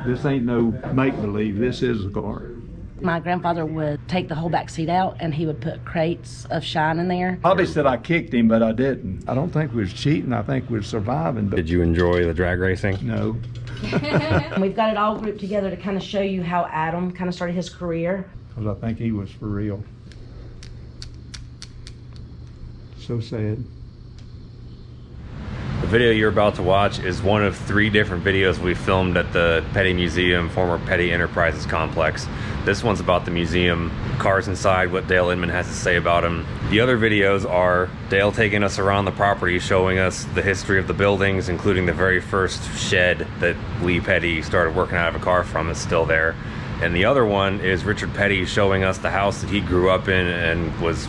This ain't no make-believe. This is a car. My grandfather would take the whole back seat out and he would put crates of shine in there. Bobby said I kicked him, but I didn't. I don't think we was cheating. I think we was surviving. But Did you enjoy the drag racing? no. We've got it all grouped together to kind of show you how Adam kind of started his career. Because I think he was for real. So sad. The video you're about to watch is one of 3 different videos we filmed at the Petty Museum, former Petty Enterprises complex. This one's about the museum, cars inside, what Dale Inman has to say about them. The other videos are Dale taking us around the property, showing us the history of the buildings, including the very first shed that Lee Petty started working out of a car from. It's still there. And the other one is Richard Petty showing us the house that he grew up in and was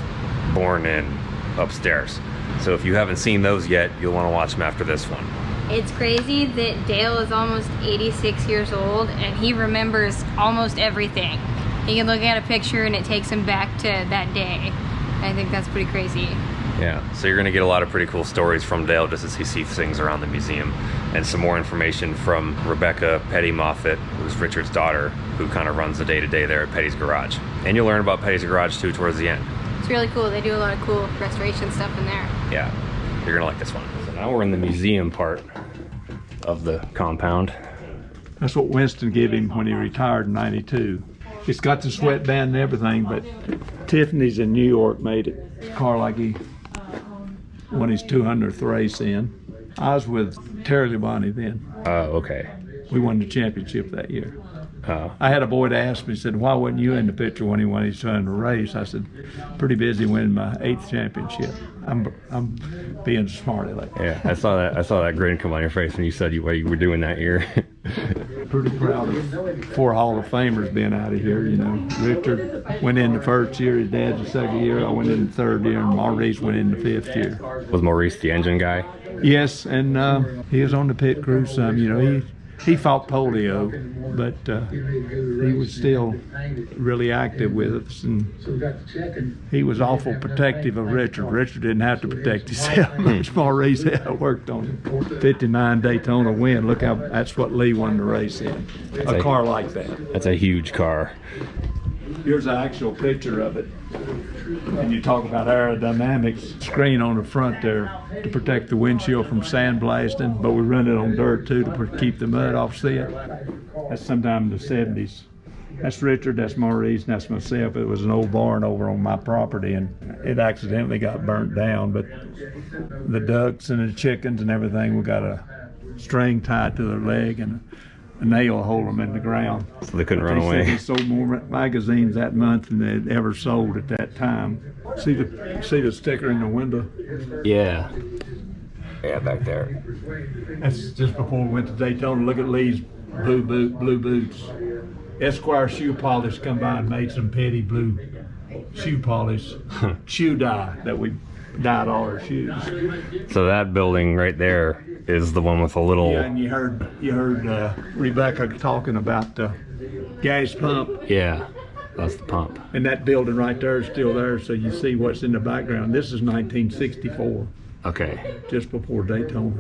born in upstairs. So if you haven't seen those yet, you'll want to watch them after this one. It's crazy that Dale is almost 86 years old and he remembers almost everything. He can look at a picture and it takes him back to that day. I think that's pretty crazy. Yeah, so you're gonna get a lot of pretty cool stories from Dale just as he sees things around the museum, and some more information from Rebecca Petty MOFFITT, who's Richard's daughter, who kind of runs the day-to-day there at Petty's Garage. And you'll learn about Petty's Garage too towards the end. It's really cool. They do a lot of cool restoration stuff in there. Yeah, you're gonna like this one. So now we're in the museum part of the compound. That's what Winston gave him when he retired in '92. It's got the sweatband and everything, but Tiffany's in New York made it. A car like he won his 200th race in. I was with Terry Labonte then. Oh, okay. We won the championship that year. Oh. I had a boy to ask me, he said, why wasn't you in the picture when he won his 200th race? I said, pretty busy winning my 8th championship. I'm being smart aleck. Yeah, I saw that grin come on your face when you said what you were doing that year. Pretty proud of 4 Hall of Famers being out of here, you know. Richard went in the 1st year, his dad's the 2nd year, I went in the 3rd year, and Maurice went in the 5th year. Was Maurice the engine guy? Yes, and he was on the pit crew some, you know. He fought polio, but he was still really active with us, and he was awful protective of Richard. Richard didn't have to protect himself much. Maurice worked on him. 59 Daytona win. Look how that's what Lee won the race in. A car like that. That's a huge car. Here's an actual picture of it. And you talk about aerodynamics, screen on the front there to protect the windshield from sandblasting, but we run it on dirt too to keep the mud off it. That's sometime in the 70s. That's Richard, that's Maurice, and that's myself. It was an old barn over on my property, and it accidentally got burnt down, but the ducks and the chickens and everything, we got a string tied to their leg and a nail hold them in the ground. So they couldn't run away. They sold more magazines that month than they'd ever sold at that time. See the sticker in the window? Yeah. Yeah, back there. That's just before we went to Daytona. Look at Lee's blue boots. Esquire shoe polish come by and made some Petty blue shoe polish, shoe dye that we dyed all our shoes. So that building right there is the one with a little... Yeah, and you heard Rebecca talking about the gas pump. Yeah, that's the pump. And that building right there is still there, so you see what's in the background. This is 1964. Okay. Just before Daytona.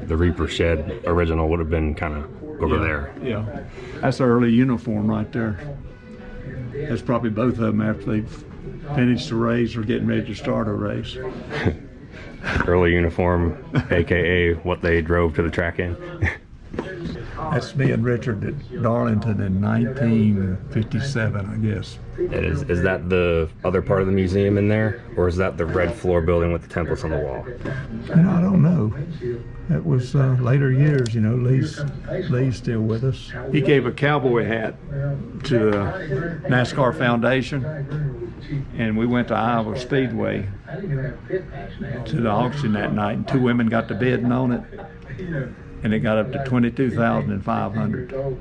The Reaper shed original would have been kind of over there. Yeah. That's our early uniform right there. That's probably both of them after they've finished the race or getting ready to start a race. Early uniform, aka what they drove to the track in. That's me and Richard at Darlington in 1957, I guess. Is that the other part of the museum in there, or is that the red floor building with the templates on the wall? And I don't know. It was later years, you know. Lee's still with us. He gave a cowboy hat to the NASCAR Foundation, and we went to Iowa Speedway to the auction that night, and 2 women got the bidding on it, and it got up to $22,500.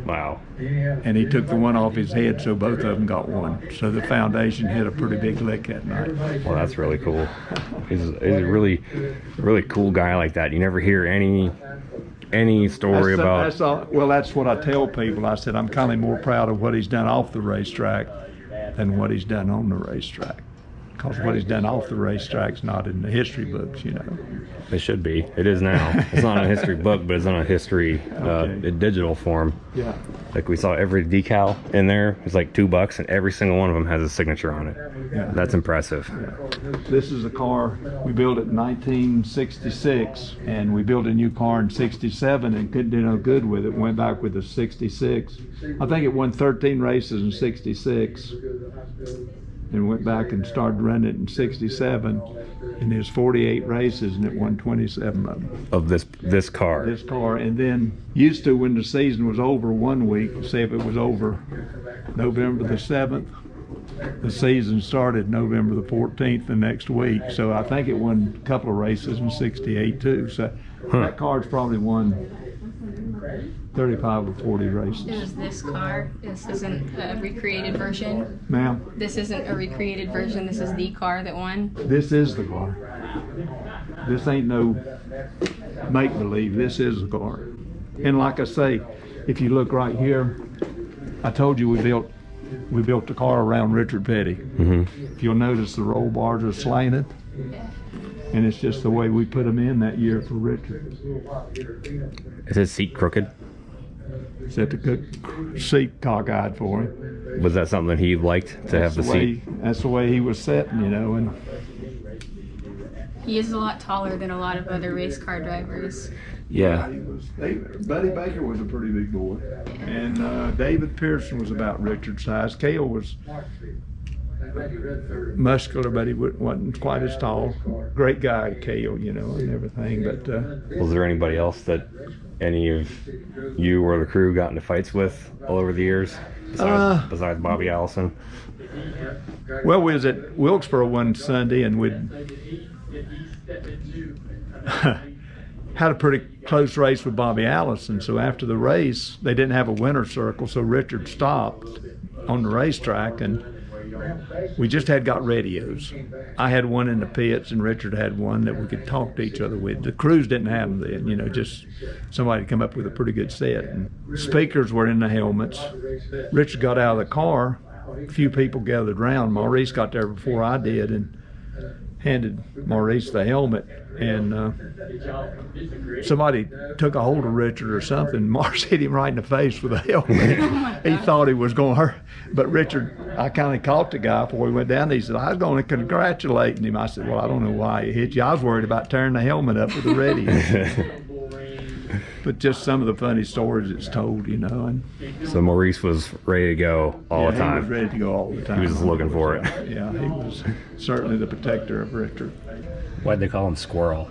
Wow. And he took the one off his head, so both of them got one. So the foundation hit a pretty big lick that night. Well, that's really cool. He's a really cool guy like that. You never hear any story about... Well, that's what I tell people. I said, I'm kind of more proud of what he's done off the racetrack than what he's done on the racetrack. because what he's done off the racetrack's not in the history books, you know. It should be. It is now. It's not a history book, but it's on a history in digital form. Yeah. Like we saw every decal in there. It's like $2, and every single one of them has a signature on it. Yeah. That's impressive. This is a car we built in 1966, and we built a new car in '67 and couldn't do no good with it. Went back with the '66. I think it won 13 races in '66. And went back and started running it in '67, and there's 48 races, and it won 27 of them. Of this car. This car, and then used to, when the season was over 1 week, say if it was over November the 7th, the season started November the 14th the next week. So I think it won a couple of races in '68 too. So that car's probably won 35 or 40 races. Is this car? This isn't a recreated version. Ma'am? This isn't a recreated version. This is the car that won. This is the car. This ain't no make-believe. This is the car. And like I say, if you look right here, I told you we built the car around Richard Petty. If you'll notice, the roll bars are slanted, and it's just the way we put them in that year for Richard. Is his seat crooked? Set the good seat cockeyed for him. Was that something he liked to have the seat? That's the way he was sitting, you know. And He is a lot taller than a lot of other race car drivers. Yeah. Buddy Baker was a pretty big boy, and David Pearson was about Richard's size. Cale was muscular, but he wasn't quite as tall. Great guy, Cale, you know, and everything. But Was there anybody else that any of you or the crew got into fights with all over the years besides Bobby Allison? well, we was at Wilkesboro one Sunday, and we'd had a pretty close race with Bobby Allison. So after the race, they didn't have a winner's circle, so Richard stopped on the racetrack, and we just got radios. I had one in the pits, and Richard had one that we could talk to each other with. The crews didn't have them then, you know, just somebody come up with a pretty good set. And speakers were in the helmets. Richard got out of the car. A few people gathered around. Maurice got there before I did and handed Maurice the helmet. And somebody took a hold of Richard or something. Maurice hit him right in the face with a helmet. He thought he was going to hurt. But Richard, I kind of caught the guy before he went down. He said, I was going to congratulate him. I said, well, I don't know why he hit you. I was worried about tearing the helmet up with the radio. But just some of the funny stories it's told, you know. And So Maurice was ready to go all the time. He was ready to go all the time. He was just looking for it. Yeah, he was certainly the protector of Richard. Why'd they call him Squirrel?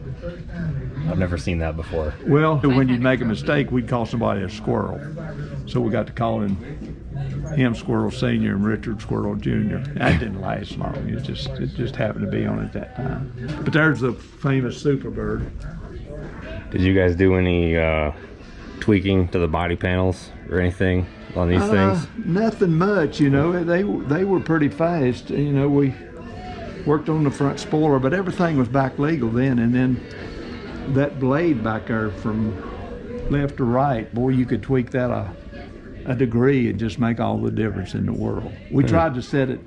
I've never seen that before. Well, when you'd make a mistake, we'd call somebody a squirrel. So we got to calling him Squirrel Senior and Richard Squirrel Junior. That didn't last long. It just happened to be on at that time. But there's the famous Superbird. Did you guys do any tweaking to the body panels or anything on these things? Nothing much, you know. They were pretty fast. You know, we worked on the front spoiler, but everything was back legal then. And then that blade back there from left to right, boy, you could tweak that a degree and just make all the difference in the world. We tried to set it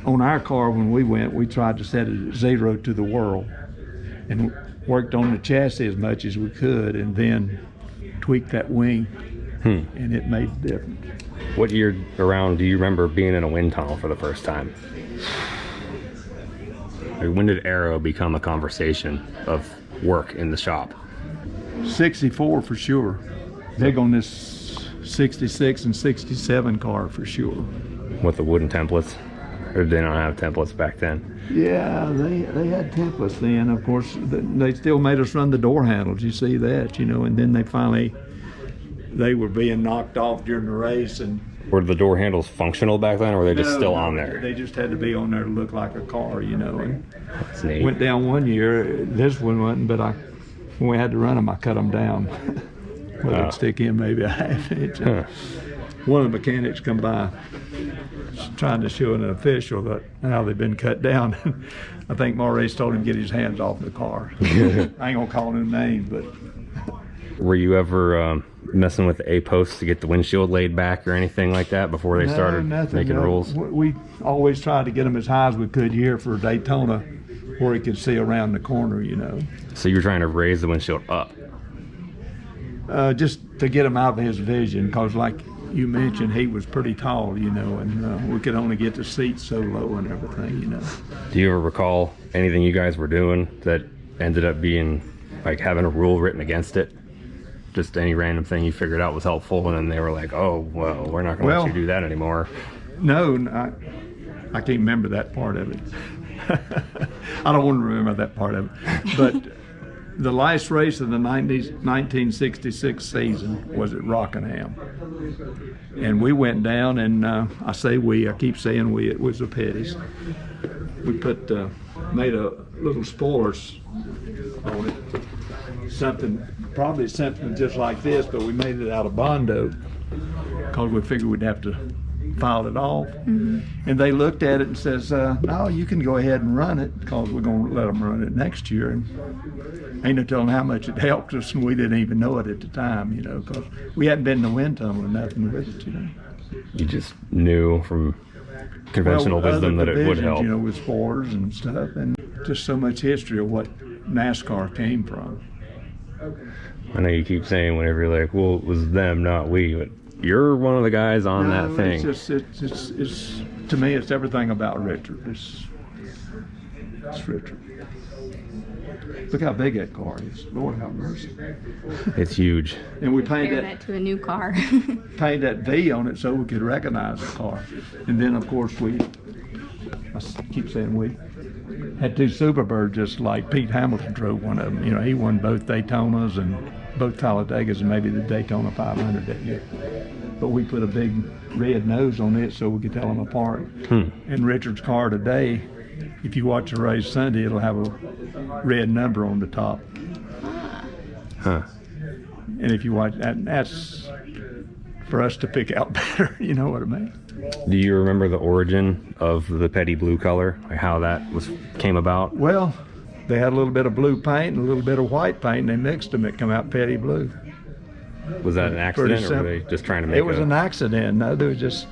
on our car when we went. We tried to set it at 0 to the world, and worked on the chassis as much as we could, and then tweaked that wing, and it made the difference. What year around do you remember being in a wind tunnel for the first time? Like, when did aero become a conversation of work in the shop? 64 for sure. Big on this 66 and 67 car for sure. With the wooden templates? Or did they not have templates back then? Yeah, they had templates then. Of course, they still made us run the door handles. You see that, you know. And then they were being knocked off during the race. And Were the door handles functional back then, or were they just still on there? They just had to be on there to look like a car, you know. And That's neat. went down one year. This one wasn't, but when we had to run them, I cut them down. Well, I'd stick in maybe a half inch. One of the mechanics come by trying to show an official that how they've been cut down. I think Maurice told him to get his hands off the car. I ain't gonna call him names, but Were you ever messing with the A-posts to get the windshield laid back or anything like that before they started making rules? We always tried to get them as high as we could here for Daytona, where he could see around the corner, you know. So you were trying to raise the windshield up? Just to get him out of his vision, because like you mentioned, he was pretty tall, you know, and we could only get the seats so low and everything, you know. Do you ever recall anything you guys were doing that ended up being like having a rule written against it? Just any random thing you figured out was helpful, and then they were like, oh, well, we're not going to let you do that anymore. No, I can't remember that part of it. I don't want to remember that part of it. But the last race of the 1966 season was at Rockingham. And we went down, and I keep saying we, it was the Petties. We made a little spoilers on it. Probably something just like this, but we made it out of Bondo because we figured we'd have to file it off. And they looked at it and says, no, you can go ahead and run it because we're going to let them run it next year. And ain't no telling how much it helped us, and we didn't even know it at the time, you know, because we hadn't been in the wind tunnel or nothing with it, you know. You just knew from conventional wisdom that it would help. You know, with spoilers and stuff, and just so much history of what NASCAR came from. I know you keep saying whenever you're like, well, it was them, not we, but you're one of the guys on that thing. It's to me, it's everything about Richard. It's Richard. Look how big that car is. Lord have mercy. It's huge. And we painted that to a new car. painted that V on it so we could recognize the car. And then, of course, I keep saying we had two Superbirds, just like Pete Hamilton drove one of them. You know, he won both Daytonas and both Talladegas and maybe the Daytona 500 that year. But we put a big red nose on it so we could tell them apart. And Richard's car today, if you watch the race Sunday, it'll have a red number on the top. And if you watch that, that's for us to pick out better, you know what I mean? Do you remember the origin of the Petty blue color, like how that came about? Well, they had a little bit of blue paint and a little bit of white paint, and they mixed them. It came out Petty blue. Was that an accident, or were they just trying to make it? It was an accident. No, they was just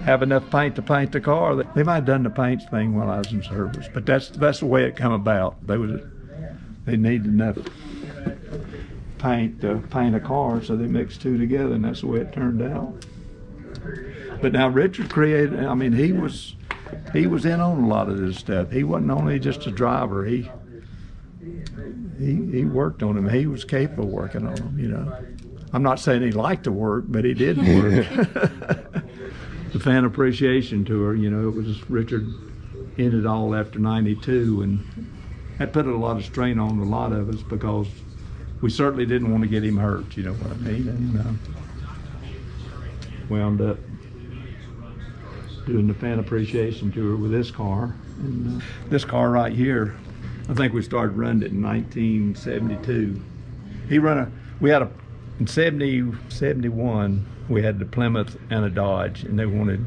have enough paint to paint the car. They might have done the paint thing while I was in service, but that's the way it come about. They needed enough paint to paint a car, so they mixed two together, and that's the way it turned out. But now Richard created, I mean, he was in on a lot of this stuff. He wasn't only just a driver. He worked on them. He was capable of working on them, you know. I'm not saying he liked to work, but he did work. The Fan Appreciation Tour, you know, it was Richard ended all after 92, and that put a lot of strain on a lot of us because we certainly didn't want to get him hurt, you know what I mean? And wound up doing the Fan Appreciation Tour with this car. And this car right here, I think we started running it in 1972. In 71, we had the Plymouth and a Dodge, and they wanted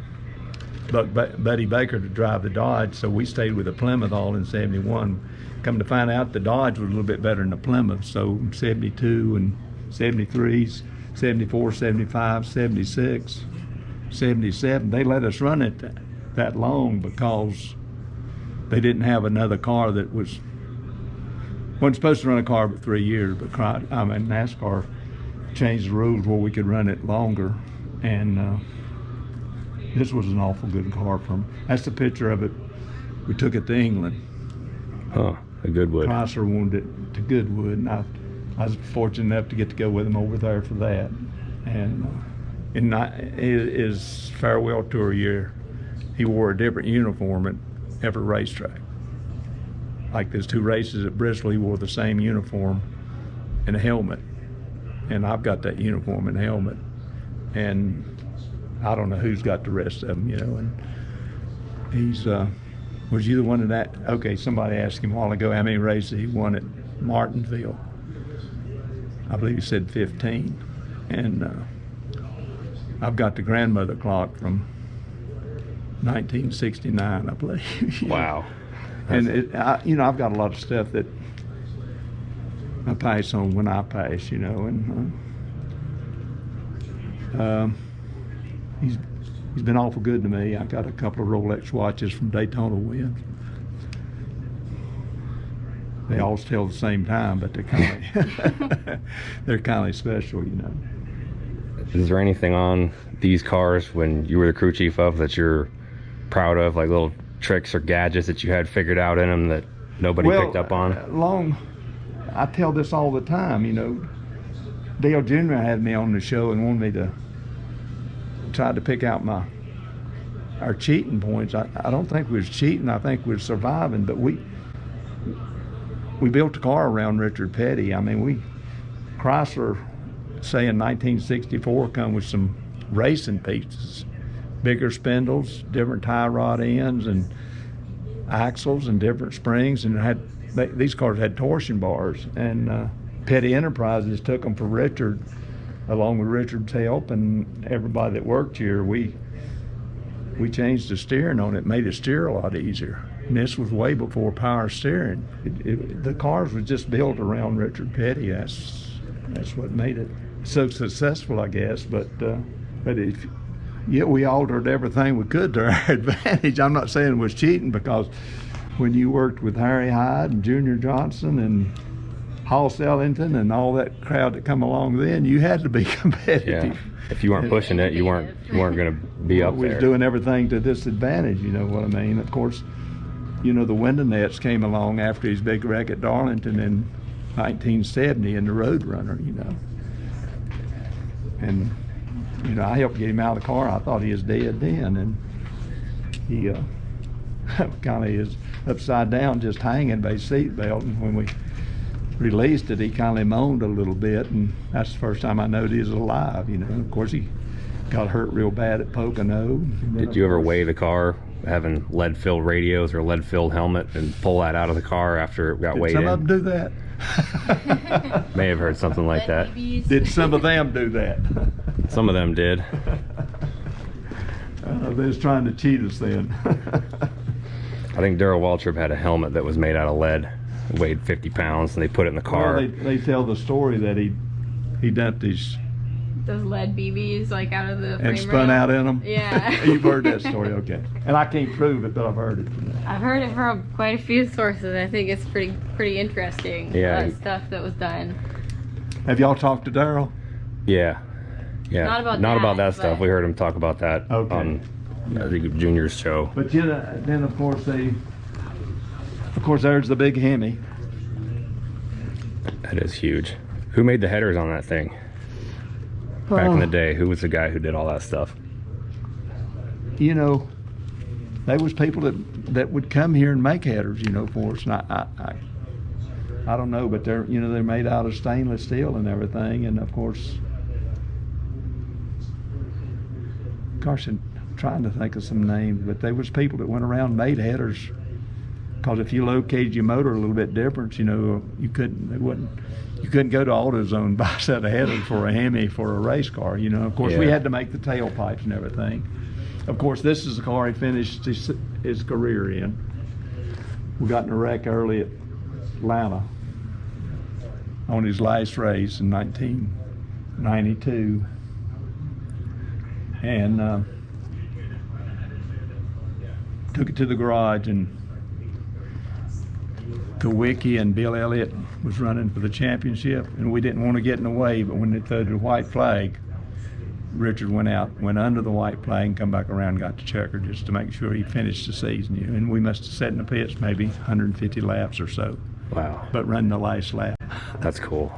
Buddy Baker to drive the Dodge, so we stayed with the Plymouth all in 71. Come to find out, the Dodge was a little bit better than the Plymouth, so 72 and 73, 74, 75, 76, 77, they let us run it that long because they didn't have another car that wasn't supposed to run a car but 3 years, but NASCAR changed the rules where we could run it longer, and this was an awful good car that's the picture of it. We took it to England. A Goodwood. Chrysler wanted it to Goodwood, and I was fortunate enough to get to go with him over there for that. And in his farewell tour year, he wore a different uniform at every racetrack. Like there's 2 races at Bristol, he wore the same uniform and a helmet. And I've got that uniform and helmet. And I don't know who's got the rest of them, you know. And he's, was you the one in that? Okay, somebody asked him a while ago how many races he won at Martinsville. I believe he said 15. And I've got the grandmother clock from 1969, I believe. Wow. And I've got a lot of stuff that I pass on when I pass, you know, and he's been awful good to me. I got a couple of Rolex watches from Daytona wins. They all tell the same time, but they're kind of special, you know. Is there anything on these cars when you were the crew chief of that you're proud of, like little tricks or gadgets that you had figured out in them that nobody picked up on? I tell this all the time, you know. Dale Jr. had me on the show and wanted me to try to pick out our cheating points. I don't think we was cheating. I think we was surviving, but we built a car around Richard Petty. I mean, Chrysler, say in 1964, come with some racing pieces, bigger spindles, different tie rod ends and axles and different springs, and these cars had torsion bars, and Petty Enterprises took them for Richard, along with Richard's help and everybody that worked here. We changed the steering on it, made it steer a lot easier. And this was way before power steering. The cars was just built around Richard Petty. That's what made it so successful, I guess. But we altered everything we could to our advantage. I'm not saying it was cheating, because when you worked with Harry Hyde and Junior Johnson and Hoss Ellington and all that crowd that come along then, you had to be competitive. Yeah. If you weren't pushing it, you weren't going to be up there. We was doing everything to disadvantage, you know what I mean? Of course, you know, the window nets came along after his big wreck at Darlington in 1970 in the Roadrunner, you know. And, you know, I helped get him out of the car. I thought he was dead then, and he kind of is upside down, just hanging by his seatbelt. And when we released it, he kind of moaned a little bit, and that's the first time I knowed he was alive, you know. Of course, he got hurt real bad at Pocono. Did you ever weigh the car, having lead-filled radios or lead-filled helmet, and pull that out of the car after it got weighed in? Did some of them do that? May have heard something like that. Did some of them do that? Some of them did. They was trying to cheat us then. I think Darrell Waltrip had a helmet that was made out of lead. It weighed 50 pounds, and they put it in the car. Well, they tell the story that he dumped those lead BBs like out of the frame and spun rail. out in them. Yeah. You've heard that story, okay? And I can't prove it, but I've heard it. I've heard it from quite a few sources. I think it's pretty interesting. Yeah. Stuff that was done. Have y'all talked to Darrell? Yeah. Not about that stuff. but- We heard him talk about that Okay. on I think Junior's show. But you know, then of course there's the big Hemi. That is huge. Who made the headers on that thing? Back in the day, who was the guy who did all that stuff? You know, there was people that would come here and make headers, you know, for us. And I don't know, but they're made out of stainless steel and everything. And of course, I'm trying to think of some names, but there was people that went around and made headers. Because if you located your motor a little bit different, you know, you couldn't go to AutoZone and buy a set of headers for a Hemi for a race car. You know, of course, we had to make the tailpipes and everything. Of course, this is the car he finished his career in. We got in a wreck early at Atlanta on his last race in 1992, and took it to the garage, and Kowicki and Bill Elliott was running for the championship, and we didn't want to get in the way, but when they threw the white flag, Richard went under the white flag and come back around and got the checker just to make sure he finished the season. And we must have sat in the pits maybe 150 laps or so. Wow. But running the last lap. That's cool.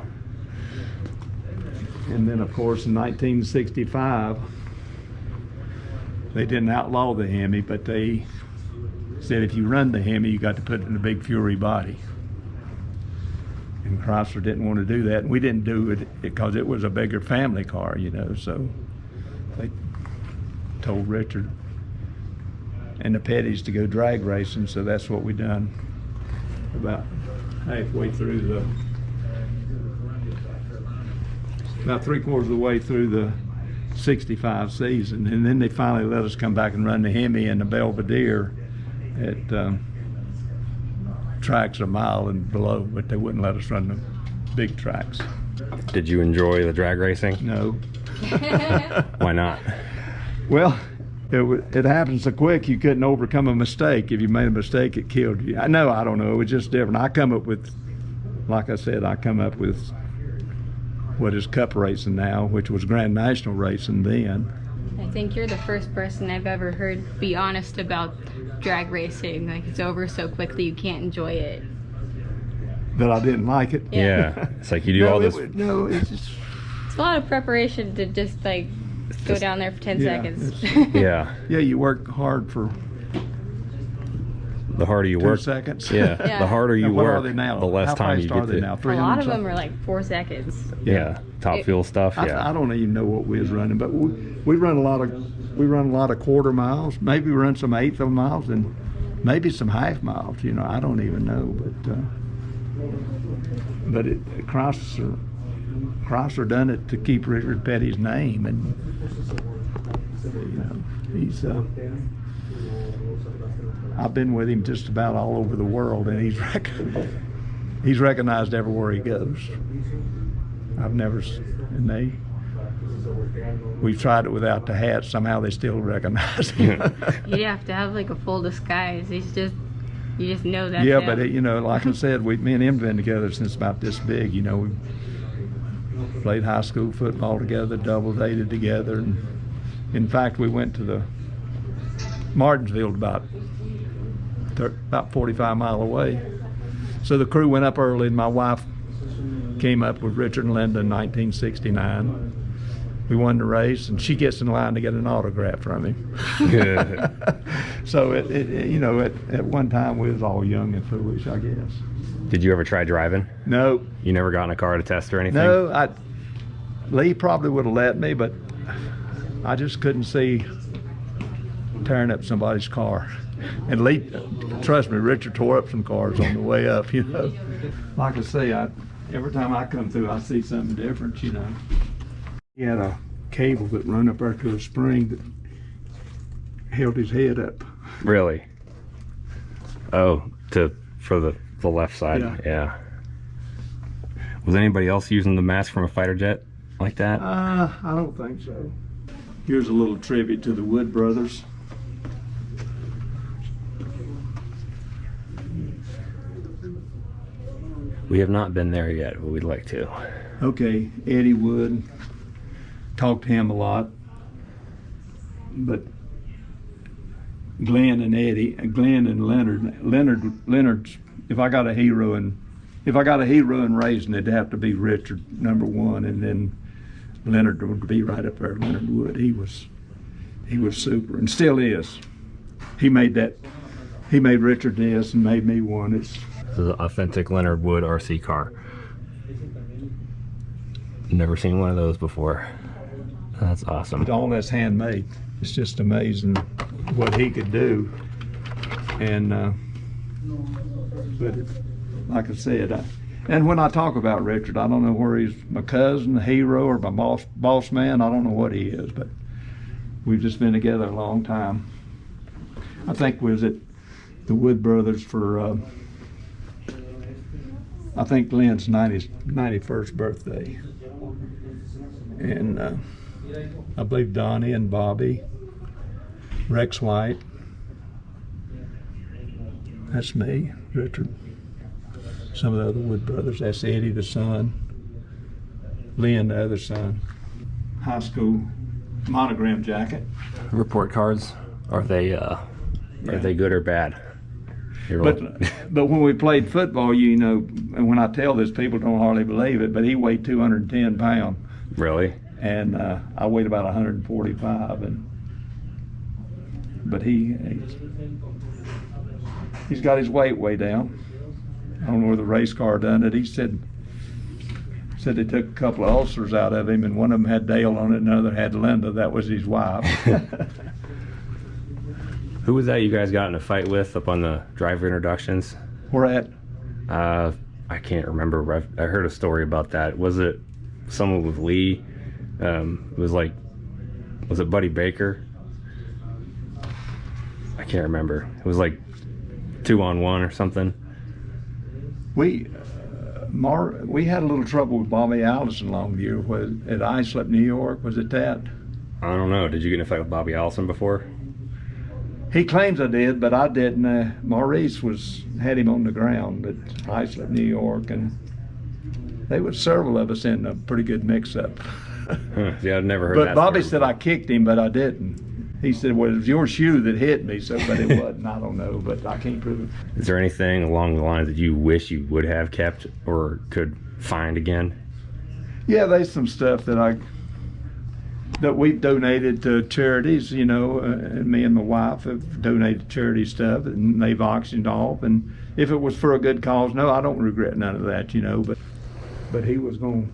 And then of course in 1965, they didn't outlaw the Hemi, but they said if you run the Hemi, you got to put it in a big Fury body. And Chrysler didn't want to do that. And we didn't do it because it was a bigger family car, you know, so they told Richard and the Pettys to go drag racing, so that's what we done about halfway through about 3/4 of the way through the 65 season. And then they finally let us come back and run the Hemi and the Belvedere at tracks a mile and below, but they wouldn't let us run big tracks. Did you enjoy the drag racing? No. Why not? Well, it happened so quick you couldn't overcome a mistake. If you made a mistake, it killed you. I don't know. It was just different. I come up with, like I said, what is cup racing now, which was Grand National racing then. I think you're the first person I've ever heard be honest about drag racing. Like, it's over so quickly you can't enjoy it. That I didn't like it. Yeah. It's like you do all this. No, it's just. It's a lot of preparation to just like go down there for 10 seconds. Yeah. Yeah, you work hard for The harder you 2 work. seconds. Yeah. Yeah. The harder you And what work, are they now? the less How time you fast are get they to. now? A 300 lot of them something? are like 4 seconds. Yeah. Top fuel stuff. I Yeah. don't even know what we was running, but we run a lot of quarter miles. Maybe we run some eighth of miles and maybe some half miles. I don't even know, but Chrysler done it to keep Richard Petty's name, and he's. I've been with him just about all over the world, and he's recognized everywhere he goes. We've tried it without the hat. Somehow they still recognize him. You'd have to have like a full disguise. You just know that. Yeah, but like I said, me and him been together since about this big. We played high school football together, double dated together, and in fact, we went to the Martinsville about 45 miles away. So the crew went up early, and my wife came up with Richard and Linda in 1969. We won the race, and she gets in line to get an autograph from him. So at one time we was all young and foolish, I guess. Did you ever try driving? No. You never got in a car to test or anything? No, Lee probably would have let me, but I just couldn't see tearing up somebody's car. And Lee, trust me, Richard tore up some cars on the way up, Like I say, every time I come through, I see something different, He had a cable that run up there to a spring that held his head up. Really? Oh, for the left side. Yeah. Was anybody else using the mask from a fighter jet like that? I don't think so. Here's a little tribute to the Wood brothers. We have not been there yet, but we'd like to. Okay, Eddie Wood. Talked to him a lot, but Glenn and Leonard's. If I got a hero in racing, it'd have to be Richard #1, and then Leonard would be right up there. Leonard Wood. He was super, and still is. He made Richard this and made me one. This is an authentic Leonard Wood RC car. Never seen one of those before. That's awesome. All that's handmade. It's just amazing what he could do. And but like I said, and when I talk about Richard, I don't know where he's my cousin, a hero, or my boss man. I don't know what he is, but we've just been together a long time. I think we was at the Wood Brothers for I think Glenn's 91st birthday, and I believe Donnie and Bobby, Rex White, that's me, Richard, some of the other Wood brothers, that's Eddie the son, Lynn the other son. High school monogram jacket. Report cards, are they good or bad? But when we played football, and when I tell this, people don't hardly believe it, but he weighed 210 pounds. Really? And I weighed about 145, but he's got his weight way down. I don't know where the race car done it. He said they took a couple of ulcers out of him, and one of them had Dale on it, and another had Linda. That was his wife. Who was that you guys got in a fight with up on the driver introductions? Where at? I can't remember. I heard a story about that. Was it someone with Lee? Was it Buddy Baker? I can't remember. It was like 2-on-1 or something. We had a little trouble with Bobby Allison Longview at Islip, New York. Was it that? I don't know. Did you get in a fight with Bobby Allison before? He claims I did, but I didn't. Maurice had him on the ground at Islip, New York, and there was several of us in a pretty good mix-up. Huh. Yeah, I've never heard But that Bobby story said I before. kicked him, but I didn't. He said, well, it was your shoe that hit me, but it wasn't. I don't know, but I can't prove it. Is there anything along the lines that you wish you would have kept or could find again? Yeah, there's some stuff that we've donated to charities, and me and my wife have donated charity stuff, and they've auctioned off. And if it was for a good cause, no, I don't regret none of that, but he was going.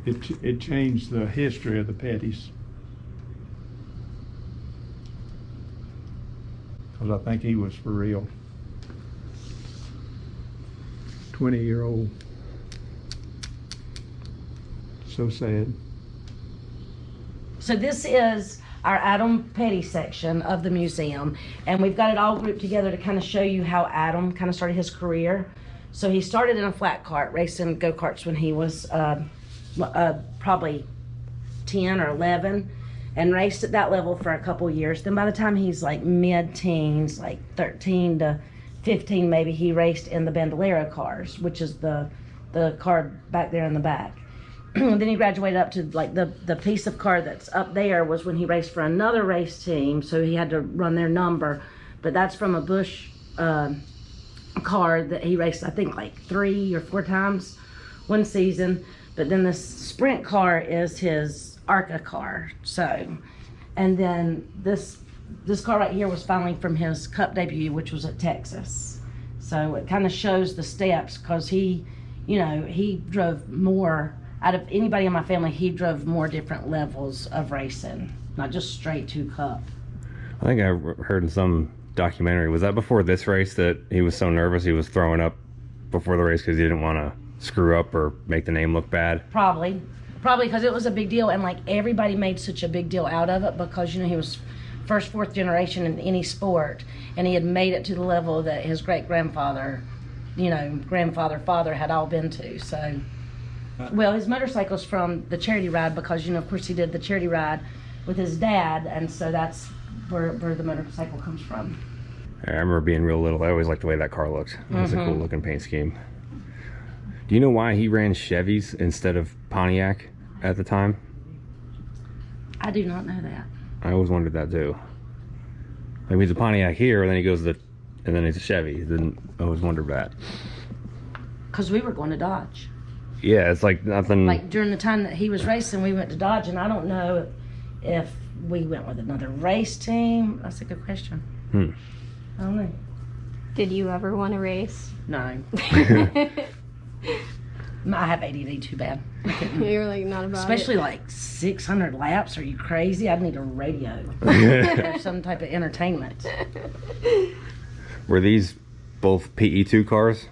It changed the history of the Petties. Because I think he was for real. 20-year-old. So sad. So this is our Adam Petty section of the museum, and we've got it all grouped together to kind of show you how Adam kind of started his career. So he started in a flat cart, racing go-karts when he was probably 10 or 11, and raced at that level for a couple years. Then by the time he's like mid-teens, like 13 to 15 maybe, he raced in the Bandolero cars, which is the car back there in the back. Then he graduated up to like the piece of car that's up there was when he raced for another race team, so he had to run their number. But that's from a Bush car that he raced, I think, like 3 or 4 times one season. But then this sprint car is his ARCA car. So, and then this car right here was finally from his Cup debut, which was at Texas. So it kind of shows the steps, because he drove more. Out of anybody in my family, he drove more different levels of racing, not just straight to Cup. I think I heard in some documentary, was that before this race, that he was so nervous he was throwing up before the race because he didn't want to screw up or make the name look bad? Probably because it was a big deal, and like everybody made such a big deal out of it, because he was first, 4th generation in any sport, and he had made it to the level that his great-grandfather, father had all been to. So, well, his motorcycle's from the charity ride, because of course he did the charity ride with his dad, and so that's where the motorcycle comes from. I remember being real little. I always liked the way that car looked. It was a cool looking paint scheme. Do you know why he ran Chevys instead of Pontiac at the time? I do not know that. I always wondered that too. Like, he's a Pontiac here, and then he goes and then he's a Chevy. Then I always wondered that. Because we were going to Dodge. Yeah, it's like nothing. Like during the time that he was racing, we went to Dodge, and I don't know if we went with another race team. That's a good question. I don't know. Did you ever want to race? No. I have ADD too bad. You were like, not about Especially it. like 600 laps. Are you crazy? I'd need a radio or some type of entertainment. Were these both PE2 cars?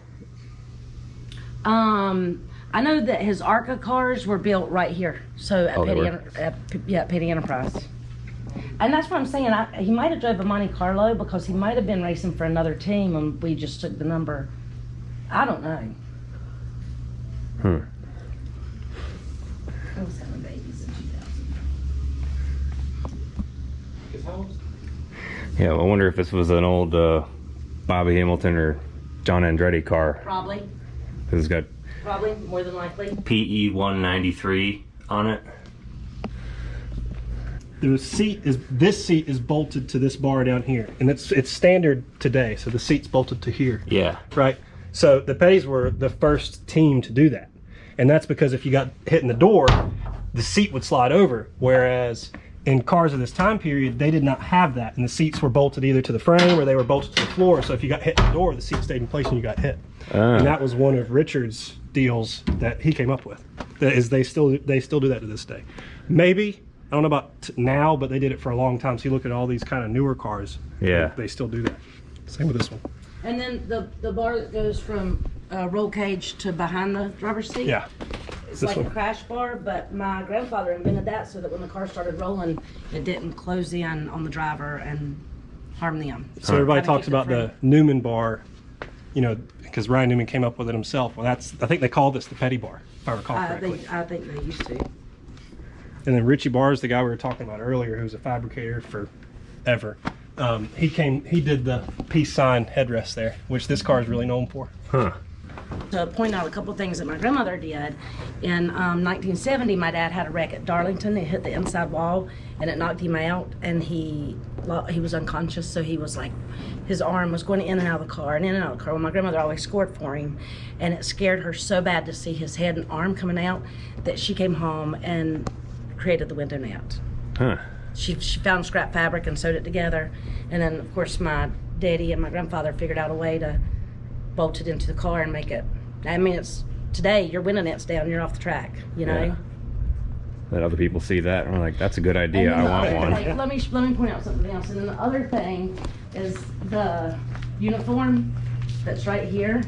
I know that his ARCA cars were built right here. So at Petty Enterprise. And that's what I'm saying. He might have drove a Monte Carlo, because he might have been racing for another team, and we just took the number. I don't know. I was having babies in 2000. Yeah, I wonder if this was an old Bobby Hamilton or John Andretti car. Probably. Because it's got Probably, more than likely. PE 193 on it. This seat is bolted to this bar down here, and it's standard today. So the seat's bolted to here. Yeah. Right. So the Petties were the first team to do that, and that's because if you got hit in the door, the seat would slide over. Whereas in cars of this time period, they did not have that, and the seats were bolted either to the frame or they were bolted to the floor. So if you got hit in the door, the seat stayed in place and you got hit. And that was one of Richard's deals that he came up with. That is, they still do that to this day. Maybe, I don't know about now, but they did it for a long time. So you look at all these kind of newer cars. Yeah. They still do that. Same with this one. And then the bar that goes from roll cage to behind the driver's seat. Yeah. It's This like one. a crash bar, but my grandfather invented that so that when the car started rolling, it didn't close in on the driver, and harm them. So everybody Try to talks keep it about the free. Newman bar, you know, because Ryan Newman came up with it himself. Well, I think they call this the petty bar, if I recall correctly. I think they used to. And then Richie Barrs, the guy we were talking about earlier, who's a fabricator forever, he did the peace sign headrest there, which this car is really known for. Huh. To point out a couple things that my grandmother did, in 1970, my dad had a wreck at Darlington. It hit the inside wall, and it knocked him out, and he was unconscious. So he was like, his arm was going in and out of the car, and in and out of the car. Well, my grandmother always scored for him, and it scared her so bad to see his head and arm coming out that she came home and created the window net. Huh. She found scrap fabric and sewed it together, and then of course my daddy and my grandfather figured out a way to bolt it into the car and make it. I mean, it's today your window net's down, you're off the track, you know. Yeah. Let other people see that and we're like, that's a good idea. I want one. Like, let me point out something else. And then the other thing is the uniform that's right here.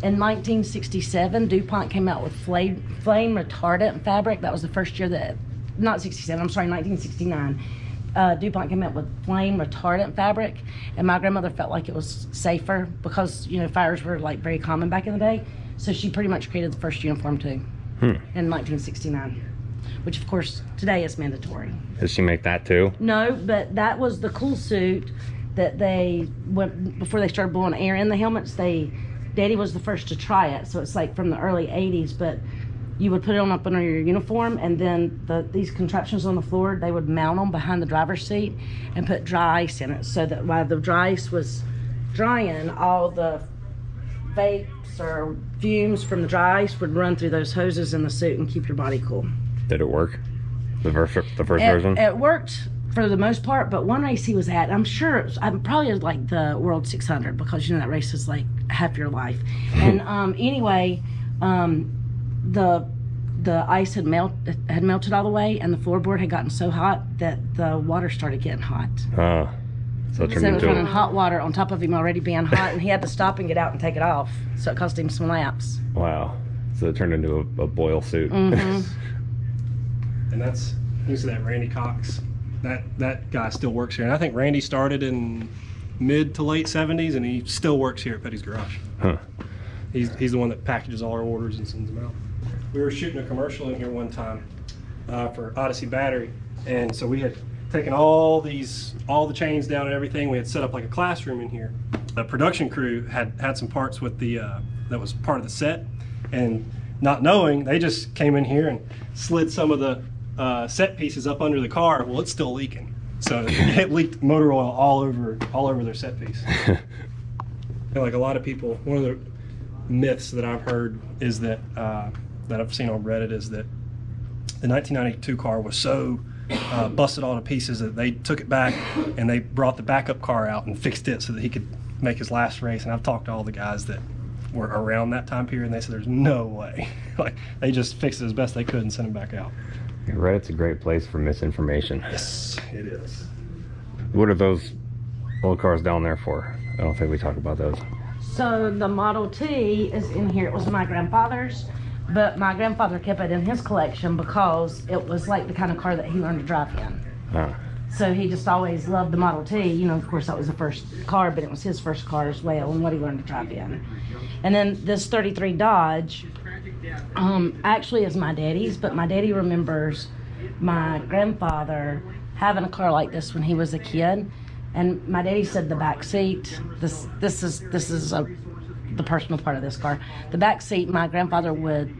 In 1967, DuPont came out with flame retardant fabric. That was the first year that, not 67, I'm sorry, 1969. DuPont came out with flame retardant fabric, and my grandmother felt like it was safer because, you know, fires were like very common back in the day. So she pretty much created the first uniform too in 1969, which of course today is mandatory. Does she make that too? No, but that was the cool suit that they went before they started blowing air in the helmets. Daddy was the first to try it, so it's like from the early 80s, but you would put it on up under your uniform, and then these contraptions on the floor, they would mount them behind the driver's seat and put dry ice in it, so that while the dry ice was drying, all the vapes or fumes from the dry ice would run through those hoses in the suit and keep your body cool. Did it work? The first version? It worked for the most part, but one race he was at, I'm sure it was, probably like the World 600, because you know that race is like half your life. And anyway, the ice had melted all the way, and the floorboard had gotten so hot that the water started getting hot. So it So it was running hot water on top of him already being hot, and he had to stop and get out and take it off. So it cost him some laps. Wow. So it turned into a boil suit. Mm-hmm. And that's, you see that Randy Cox, that guy still works here. And I think Randy started in mid to late 70s, and he still works here at Petty's Garage. Huh. He's the one that packages all our orders and sends them out. We were shooting a commercial in here one time for Odyssey Battery, and so we had taken all the chains down and everything. We had set up like a classroom in here. The production crew had some parts with that was part of the set, and not knowing, they just came in here and slid some of the set pieces up under the car. Well, it's still leaking, so it leaked motor oil all over their set piece. And like a lot of people, one of the myths that I've heard is that I've seen on Reddit is that the 1992 car was so busted all to pieces that they took it back and they brought the backup car out and fixed it so that he could make his last race. And I've talked to all the guys that were around that time period, and they said there's no way. Like, they just fixed it as best they could and sent him back out. Reddit's a great place for misinformation. Yes, it is. What are those old cars down there for? I don't think we talk about those. So the Model T is in here. It was my grandfather's, but my grandfather kept it in his collection because it was like the kind of car that he learned to drive in. So he just always loved the Model T. You know, of course, that was the first car, but it was his first car as well, and what he learned to drive in. And then this 33 Dodge actually is my daddy's, but my daddy remembers my grandfather having a car like this when he was a kid. And my daddy said the back seat, this is the personal part of this car. The back seat, my grandfather would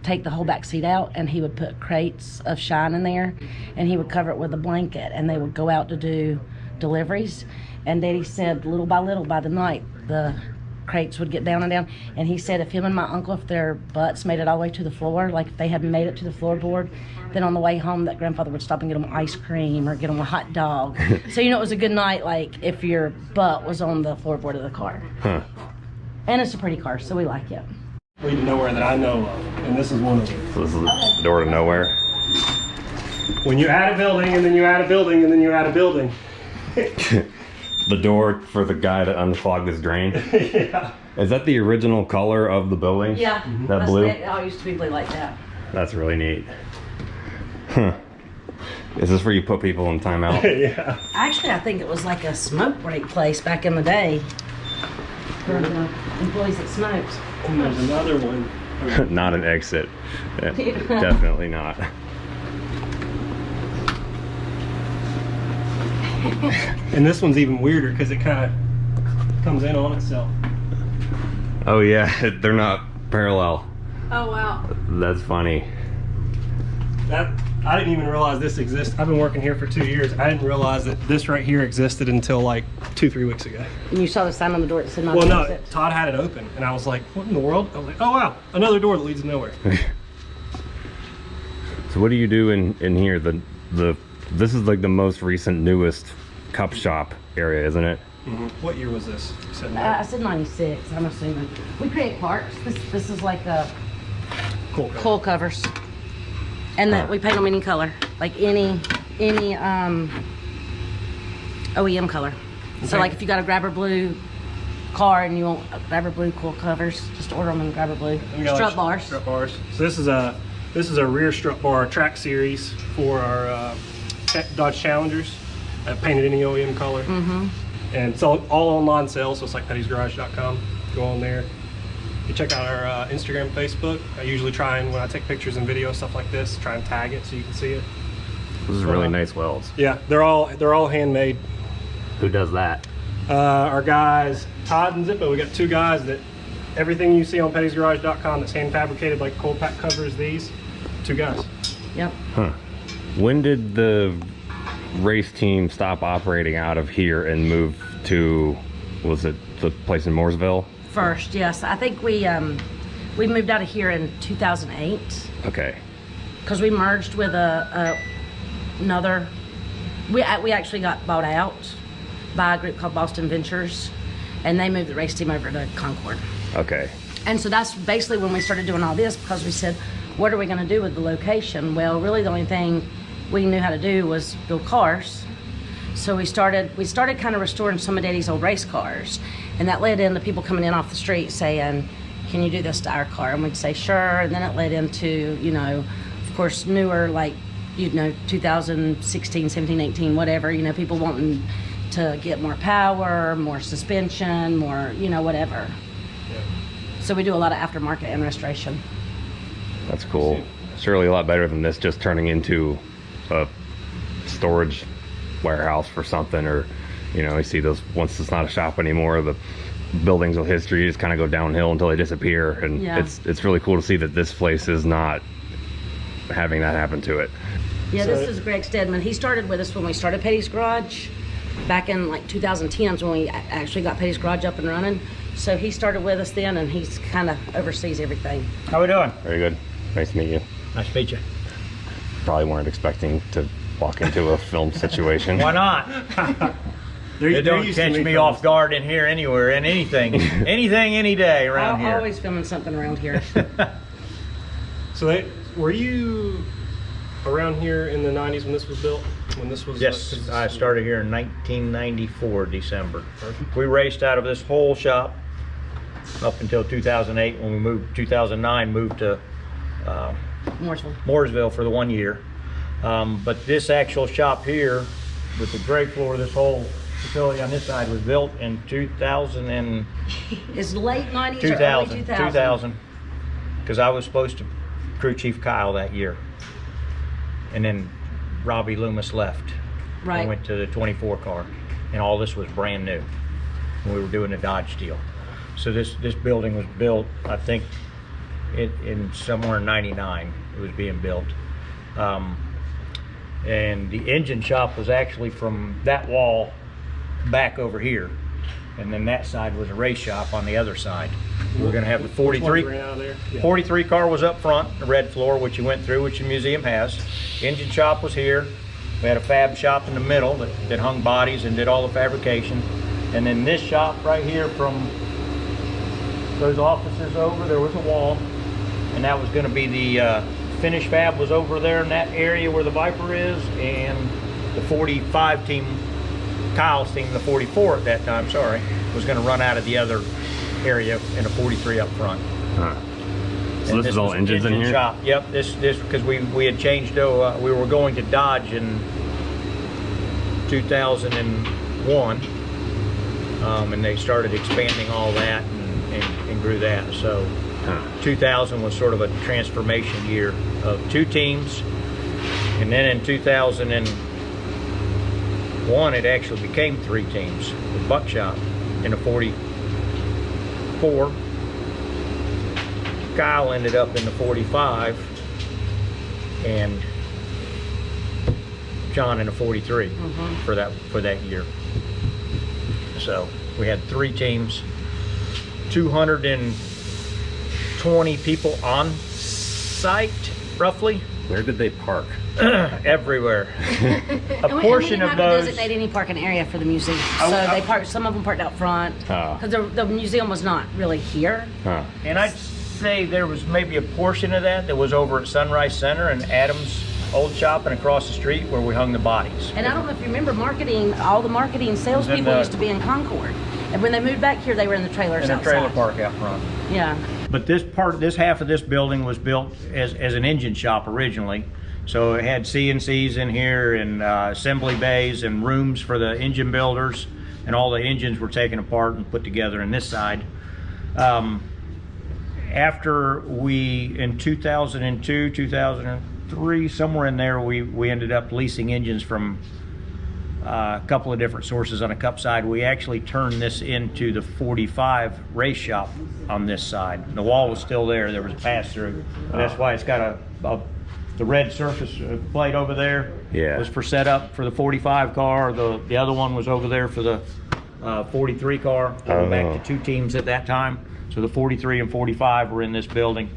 take the whole back seat out, and he would put crates of shine in there, and he would cover it with a blanket, and they would go out to do deliveries. And Daddy said little by little, by the night, the crates would get down and down. And he said if him and my uncle, if their butts made it all the way to the floor, like if they hadn't made it to the floorboard, then on the way home that grandfather would stop and get them ice cream or get them a hot dog. So you know it was a good night, like if your butt was on the floorboard of the car. Huh. And it's a pretty car, so we like it. Lead to nowhere that I know of, and this is one of them. So this is the door to nowhere. When you add a building, and then you add a building, and then you add a building. The door for the guy to unclog this drain. Yeah. Is that the original color of the building? Yeah. That blue? It all used to be blue like that. That's really neat. Huh. Is this where you put people in timeout? Yeah. Actually, I think it was like a smoke break place back in the day for the employees that smoked. And there's another one. Not an exit. Definitely not. And this one's even weirder because it kind of comes in on itself. Oh yeah, they're not parallel. Oh wow. That's funny. That I didn't even realize this exists. I've been working here for 2 years. I didn't realize that this right here existed until like 2-3 weeks ago. And you saw the sign on the door that said not Well, to no, exit. Todd had it open, and I was like, "What in the world?" I was like, "Oh wow, another door that leads nowhere." So what do you do in here? This is like the most recent, newest cup shop area, isn't it? What year was this? You said I said 96, I'm assuming. We create parts. This is like a cool. coil covers. And that we paint them any color. Like any OEM color. So Okay. like if you got a grabber blue car and you want a grabber blue coil covers, just order them in grabber blue. We got, Strut like, bars. Strut bars. So this is a rear strut bar track series for our Dodge Challengers. Painted any OEM color. And it's all online sales, so it's like pettysgarage.com. Go on there. You check out our Instagram, Facebook. I usually try and, when I take pictures and videos, stuff like this, try and tag it so you can see it. This is really nice welds. Yeah, they're all handmade. Who does that? Our guys, Todd and Zippo, we got 2 guys that everything you see on pettysgarage.com that's hand fabricated, like cold pack covers, these 2 guys. Yep. Huh. When did the race team stop operating out of here and move to, was it the place in Mooresville? First, yes. I think we moved out of here in 2008 Okay. because we merged with another. We actually got bought out by a group called Boston Ventures, and they moved the race team over to Concord. Okay. And so that's basically when we started doing all this, because we said, what are we going to do with the location? Well, really the only thing we knew how to do was build cars. So we started kind of restoring some of Daddy's old race cars, and that led into people coming in off the street saying, can you do this to our car? And we'd say sure. And then it led into, you know, of course, newer, like, you know, 2016, 17, 18, whatever, you know, people wanting to get more power, more suspension, more, you know, whatever. So we do a lot of aftermarket and restoration. That's cool. Surely a lot better than this just turning into a storage warehouse for something, or, you know, you see those, once it's not a shop anymore, the buildings with history just kind of go downhill until they disappear. And Yeah. it's really cool to see that this place is not having that happen to it. Yeah, So- this is Greg Stedman. He started with us when we started Petty's Garage back in like 2010 when we actually got Petty's Garage up and running. So he started with us then, and he's kind of oversees everything. How we doing? Very good. Nice to meet you. Nice to meet you. Probably weren't expecting to walk into a film situation. Why not? It don't catch me off guard in here anywhere, in anything. Anything, any day around I'm here. always filming something around here. So were you around here in the 90s when this was built? When this was Yes, I started here in 1994, December. We raced out of this whole shop up until 2008 when we moved, 2009, moved to Mooresville. Mooresville for the 1 year. But this actual shop here with the gray floor, this whole facility on this side was built in 2000 and It's late 90s or early 2000. 2000, because I was supposed to crew chief Kyle that year, and then Robbie Loomis left. Right. I went to the 24 car, and all this was brand new. We were doing a Dodge deal. So this building was built, I think, in somewhere in '99. It was being built, and the engine shop was actually from that wall back over here, and then that side was a race shop on the other side. We were going to have the 43. ran out of there? Yeah. 43 car was up front, the red floor, which you went through, which the museum has. Engine shop was here. We had a fab shop in the middle that hung bodies and did all the fabrication. And then this shop right here, from those offices over, there was a wall, and that was going to be the finish fab was over there in that area where the Viper is, and the 45 team, Kyle's team, the 44 at that time, sorry, was going to run out of the other area in a 43 up front. Huh. So this is all was engines in engine here? shop. Yep, this because we had changed. We were going to Dodge in 2001, and they started expanding all that and grew that. So 2000 was sort of a transformation year of 2 teams, and then in 2001 it actually became 3 teams with Buckshot in a 44. Kyle ended up in the 45, and John in a 43 for that year. So we had 3 teams, 220 people on site, roughly. Where did they park? Everywhere. A And portion we of didn't have to those. designate any parking area for the museum. So they parked. Some of them parked out front Oh. because the museum was not really here. Huh. And I'd say there was maybe a portion of that was over at Sunrise Center and Adams' old shop and across the street where we hung the bodies. And I don't know if you remember marketing. All the marketing salespeople used to be in Concord, and when they moved back here, they were in the trailers In a outside. trailer park out front. Yeah. But this half of this building was built as an engine shop originally. So it had CNCs in here and assembly bays and rooms for the engine builders, and all the engines were taken apart and put together in this side. After we, in 2002, 2003, somewhere in there, we ended up leasing engines from a couple of different sources on a cup side. We actually turned this into the 45 race shop on this side. The wall was still there. There was a pass-through. That's why it's got the red surface plate over there. Yeah. Was for setup for the 45 car. The other one was over there for the 43 car. Going back to 2 teams at that time. So the 43 and 45 were in this building.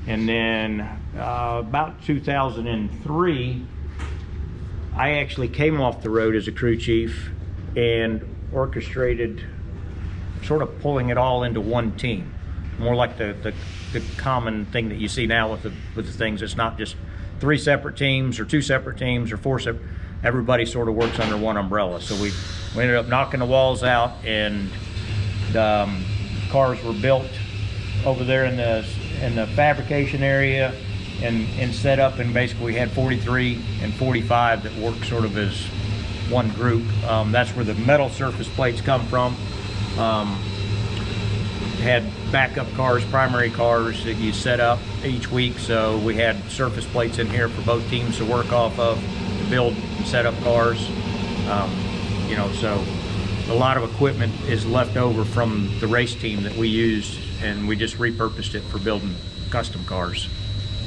And then about 2003, I actually came off the road as a crew chief and orchestrated sort of pulling it all into one team. More like the common thing that you see now with the things. It's not just 3 separate teams or 2 separate teams or 4 separate. Everybody sort of works under one umbrella. So we ended up knocking the walls out, and the cars were built over there in the fabrication area and set up, and basically we had 43 and 45 that worked sort of as one group. That's where the metal surface plates come from. Had backup cars, primary cars that you set up each week, so we had surface plates in here for both teams to work off of to build and set up cars. So a lot of equipment is left over from the race team that we used, and we just repurposed it for building custom cars.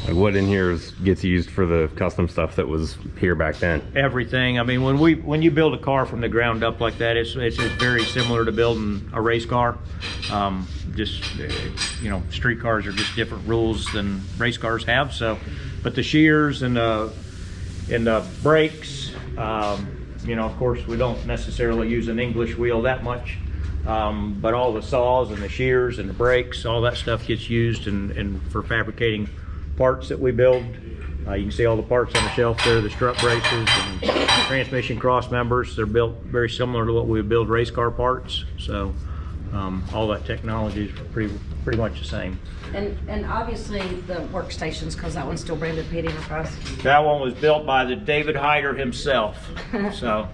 Like what in here gets used for the custom stuff that was here back then? Everything. I mean, when you build a car from the ground up like that, it's very similar to building a race car. Street cars are just different rules than race cars have. So, but the shears and the brakes, of course, we don't necessarily use an English wheel that much. But all the saws and the shears and the brakes, all that stuff gets used and for fabricating parts that we build. You can see all the parts on the shelf there, the strut braces and transmission cross members. They're built very similar to what we would build race car parts. So all that technology is pretty much the same. And obviously the workstations, because that one's still branded Petty Enterprise. That one was built by the David Hyder himself. So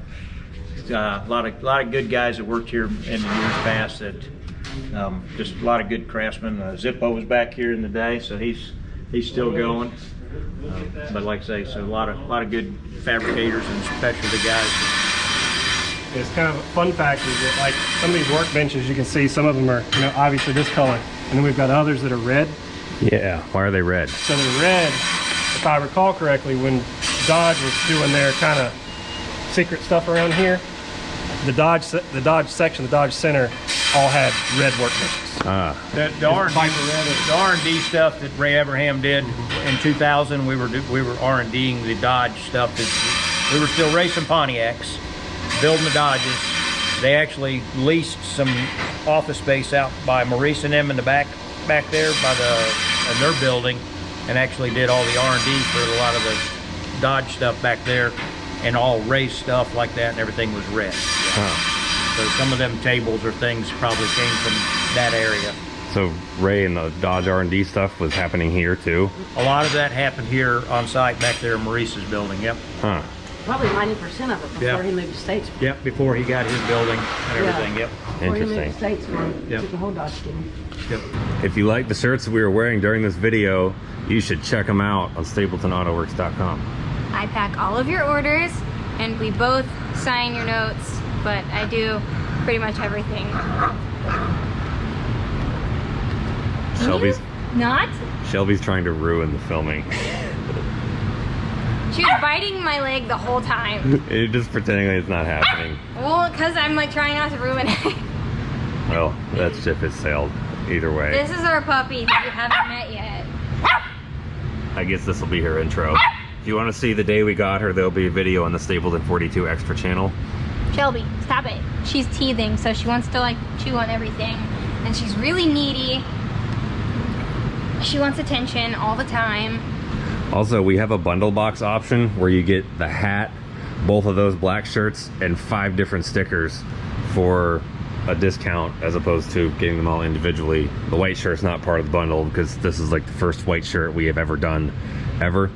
a lot of good guys that worked here in the years past. That just a lot of good craftsmen. Zippo was back here in the day, so he's still going. But like I say, so a lot of good fabricators and specialty guys. It's kind of a fun fact is that like some of these workbenches, you can see some of them are obviously this color, and then we've got others that are red. Yeah. Why are they red? So they're red. If I recall correctly, when Dodge was doing their kind of secret stuff around here, the Dodge section, the Dodge Center, all had red workbenches. The R&D stuff that Ray Abraham did in 2000, we were R&D'ing the Dodge stuff. We were still racing Pontiacs, building the Dodges. They actually leased some office space out by Maurice and them in the back there in their building, and actually did all the R&D for a lot of the Dodge stuff back there, and all race stuff like that, and everything was red. So some of them tables or things probably came from that area. So Ray and the Dodge R&D stuff was happening here too? A lot of that happened here on site back there in Maurice's building, yep. Huh. Probably 90% of it before Yeah. he moved to Statesboro. Yep, before he got his building and everything, yep. Before he moved to Interesting. Statesboro, Yep. took the whole Dodge team. Yep. If you like the shirts that we were wearing during this video, you should check them out on StapletonaUtoWorks.com. I pack all of your orders, and we both sign your notes, but I do pretty much everything. Not? Shelby's trying to ruin the filming. She was biting my leg the whole time. You're just pretending like it's not happening. Well, because I'm like trying not to ruin it. Well, that ship has sailed either way. This is our puppy that you haven't met yet. I guess this will be her intro. If you want to see the day we got her, there'll be a video on the Stapleton 42 Extra channel. Shelby, stop it. She's teething, so she wants to like chew on everything. And she's really needy. She wants attention all the time. Also, we have a bundle box option where you get the hat, both of those black shirts, and 5 different stickers for a discount as opposed to getting them all individually. The white shirt's not part of the bundle because this is like the first white shirt we have ever done, ever.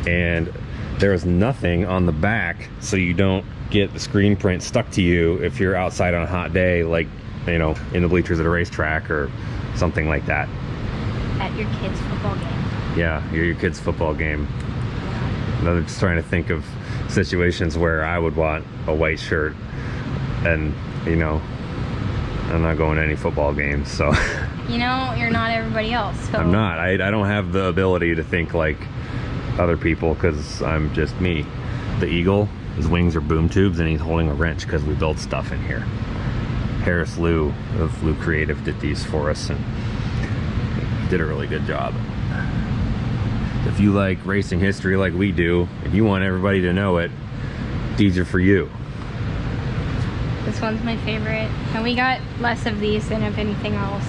And there is nothing on the back so you don't get the screen print stuck to you if you're outside on a hot day, like, you know, in the bleachers at a racetrack or something like that. At your kid's football game. Yeah, your kid's football game. I'm just trying to think of situations where I would want a white shirt, and you know, I'm not going to any football games, so. You know, you're not everybody else. So. I'm not. I don't have the ability to think like other people because I'm just me. The Eagle, his wings are boom tubes, and he's holding a wrench because we built stuff in here. Harris Lou of Lou Creative did these for us, and he did a really good job. If you like racing history like we do, and you want everybody to know it, these are for you. This one's my favorite. And we got less of these than of anything else,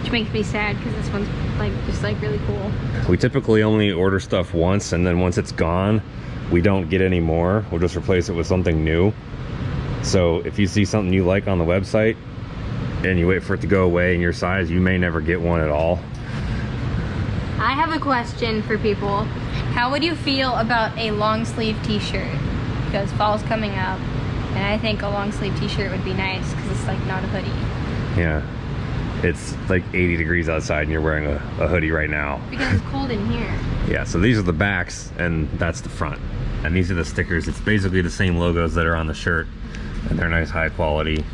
which makes me sad because this one's like just like really cool. We typically only order stuff once, and then once it's gone, we don't get any more. We'll just replace it with something new. So if you see something you like on the website and you wait for it to go away in your size, you may never get one at all. I have a question for people. How would you feel about a long sleeve t-shirt? Because fall's coming up, and I think a long sleeve t-shirt would be nice because it's like not a hoodie. Yeah, it's like 80 degrees outside and you're wearing a hoodie right now. Because it's cold in here. Yeah, so these are the backs and that's the front. And these are the stickers. It's basically the same logos that are on the shirt, and they're nice high quality.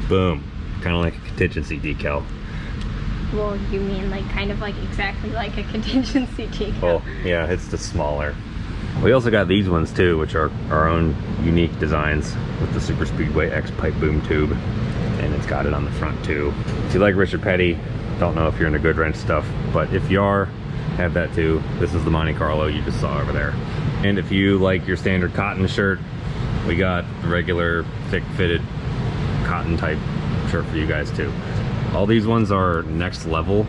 Boom, kind of like a contingency decal. Well, you mean like kind of like exactly like a contingency decal. Well, yeah, it's just smaller. We also got these ones too, which are our own unique designs with the Super Speedway X pipe boom tube, and it's got it on the front too. If you like Richard Petty, don't know if you're into good wrench stuff, but if you are, have that too. This is the Monte Carlo you just saw over there. And if you like your standard cotton shirt, we got the regular thick fitted cotton type shirt for you guys too. All these ones are Next Level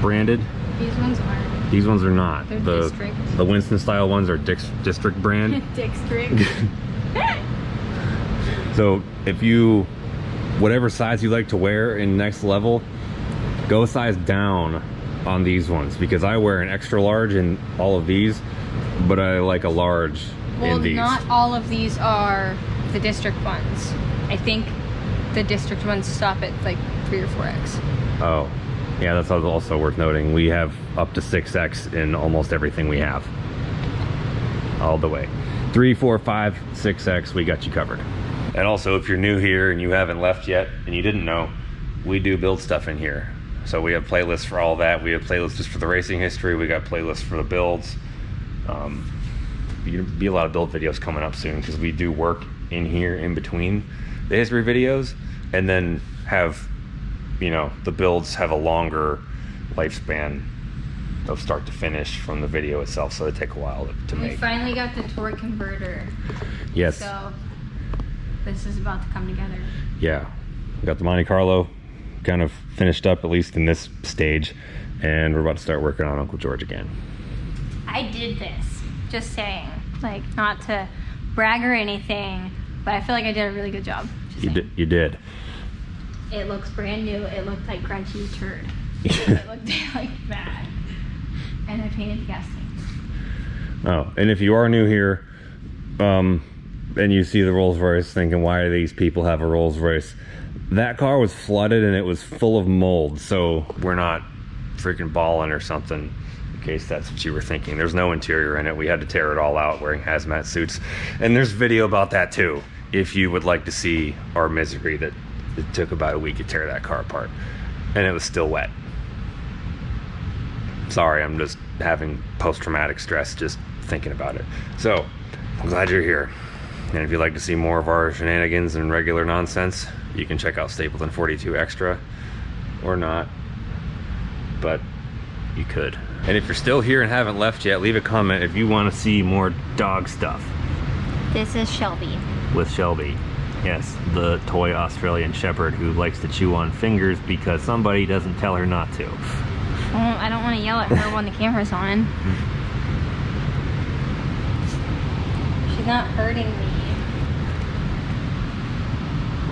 branded. These ones aren't. These ones are not. They're the District. The Winston style ones are District brand. District. So if you, whatever size you like to wear in Next Level, go a size down on these ones, because I wear an extra large in all of these, but I like a large in these. Well, not all of these are the District ones. I think the District ones stop at like 3 or 4X. Oh, yeah, that's also worth noting. We have up to 6X in almost everything we have. All the way. 3, 4, 5, 6X, we got you covered. And also, if you're new here and you haven't left yet and you didn't know, we do build stuff in here. So we have playlists for all that. We have playlists just for the racing history. We got playlists for the builds. There'll be a lot of build videos coming up soon, because we do work in here in between the history videos, and then have, you know, the builds have a longer lifespan of start to finish from the video itself, so they take a while to We make. finally got the torque converter. Yes. So this is about to come together. Yeah. We got the Monte Carlo kind of finished up, at least in this stage, and we're about to start working on Uncle George again. I did this, just saying. Like, not to brag or anything, but I feel like I did a really good job. Just saying. You did. it looks brand new. It looked like crunchy turd. It looked like bad. And I painted the gas tank. Oh, and if you are new here, and you see the Rolls Royce thinking, why do these people have a Rolls Royce? That car was flooded and it was full of mold, so we're not freaking balling or something, in case that's what you were thinking. There's no interior in it. We had to tear it all out wearing hazmat suits. And there's video about that too, if you would like to see our misery that it took about a week to tear that car apart. And it was still wet. Sorry, I'm just having post-traumatic stress just thinking about it. So, I'm glad you're here. And if you'd like to see more of our shenanigans and regular nonsense, you can check out Stapleton 42 Extra, or not, but you could. And if you're still here and haven't left yet, leave a comment if you want to see more dog stuff. This is Shelby. With Shelby. Yes, the toy Australian Shepherd who likes to chew on fingers because somebody doesn't tell her not to. Well, I don't want to yell at her when the camera's on. She's not hurting me.